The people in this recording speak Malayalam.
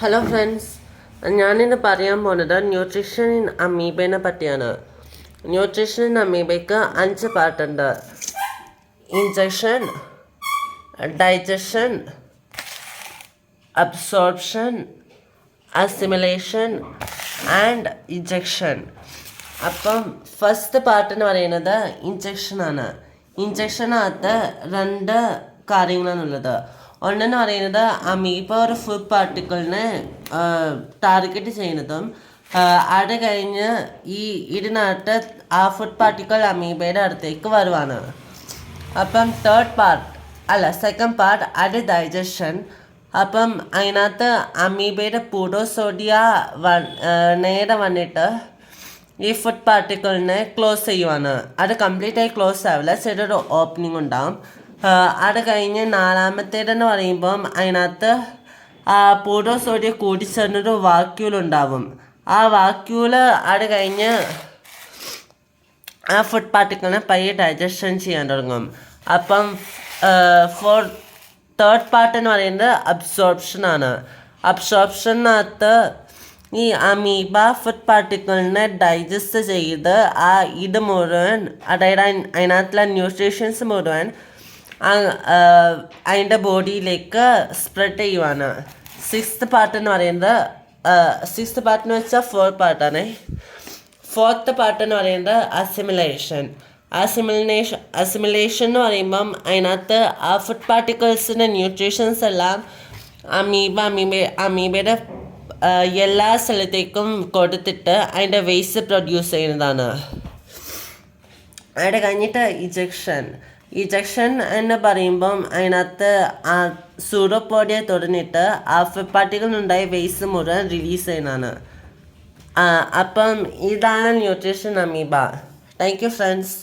ഹലോ ഫ്രണ്ട്സ്, ഞാനിന്ന് പറയാൻ പോകുന്നത് ന്യൂട്രീഷൻ ഇൻ അമീബയെ പറ്റിയാണ്. ന്യൂട്രീഷൻ ഇൻ അമീബയ്ക്ക് 5 പാർട്ടുണ്ട്. Ingestion, digestion, absorption, assimilation and ഇഞ്ചക്ഷൻ. അപ്പം ഫസ്റ്റ് പാർട്ട് എന്ന് പറയുന്നത് ഇഞ്ചക്ഷനാണ്. ഇഞ്ചക്ഷനകത്ത് 2 കാര്യങ്ങളാണുള്ളത്. ഒന്നെന്ന് പറയുന്നത് അമീബ ഒരു ഫുഡ് പാർട്ടിക്കിളിനെ ടാർഗറ്റ് ചെയ്യുന്നതും അത് കഴിഞ്ഞ് ഇതിനകത്ത് ആ ഫുഡ് പാർട്ടിക്കിൾ അമീബയുടെ അടുത്തേക്ക് വരുവാണ്. അപ്പം സെക്കൻഡ് പാർട്ട് അത് ഡൈജഷൻ. അപ്പം അതിനകത്ത് അമീബയുടെ പൂഡോസോഡിയ നേരെ വന്നിട്ട് ഈ ഫുഡ് പാർട്ടിക്കിളിനെ ക്ലോസ് ചെയ്യുവാണ്. അത് കംപ്ലീറ്റ് ആയി ക്ലോസ് ആവില്ല, ചെറിയൊരു ഓപ്പണിംഗ് ഉണ്ടാവും. അത് കഴിഞ്ഞ് 4ാമത്തേതെന്ന് പറയുമ്പം അതിനകത്ത് പൂഡോസോഡിയ കൂടിച്ചേർന്നൊരു വാക്യൂളുണ്ടാവും. ആ വാക്യൂള് അത് കഴിഞ്ഞ് ആ ഫുഡ് പാർട്ടിക്കിളിനെ പയ്യെ ഡൈജഷൻ ചെയ്യാൻ തുടങ്ങും. അപ്പം തേർഡ് പാർട്ട് എന്ന് പറയുന്നത് അബ്സോർപ്ഷനാണ്. അബ്സോർപ്ഷനകത്ത് ഈ അമീബ ഫുഡ് പാർട്ടിക്കിളിനെ ഡൈജസ്റ്റ് ചെയ്ത് ഇത് മുഴുവൻ, അതായത് അതിനകത്തുള്ള ന്യൂട്രീഷൻസ് മുഴുവൻ അതിൻ്റെ ബോഡിയിലേക്ക് സ്പ്രെഡ് ചെയ്യുവാണ്. സിക്സ്ത് പാർട്ട് എന്ന് വെച്ചാൽ 4 പാർട്ടാണ്. ഫോർത്ത് പാർട്ട് എന്ന് പറയുന്നത് അസിമിലേഷൻ എന്ന് പറയുമ്പം അതിനകത്ത് ആ ഫുഡ് പാർട്ടിക്കിൾസിൻ്റെ ന്യൂട്രീഷൻസ് എല്ലാം അമീബയുടെ എല്ലാ സ്ഥലത്തേക്കും കൊടുത്തിട്ട് അതിൻ്റെ വേസ്റ്റ് പ്രൊഡ്യൂസ് ചെയ്യുന്നതാണ്. അവിടെ കഴിഞ്ഞിട്ട് ഇജക്ഷൻ എന്ന് പറയുമ്പം അതിനകത്ത് ആ സൂഡോപോഡിയ തുടങ്ങിയിട്ട് ആ ഫുഡ് പാർട്ടിക്കിളിനുണ്ടായ വേസ്റ്റ് മുഴുവൻ റിലീസ് ചെയ്യുന്നതാണ്. അപ്പം ഇതാണ് nutrition amoeba. Thank you friends.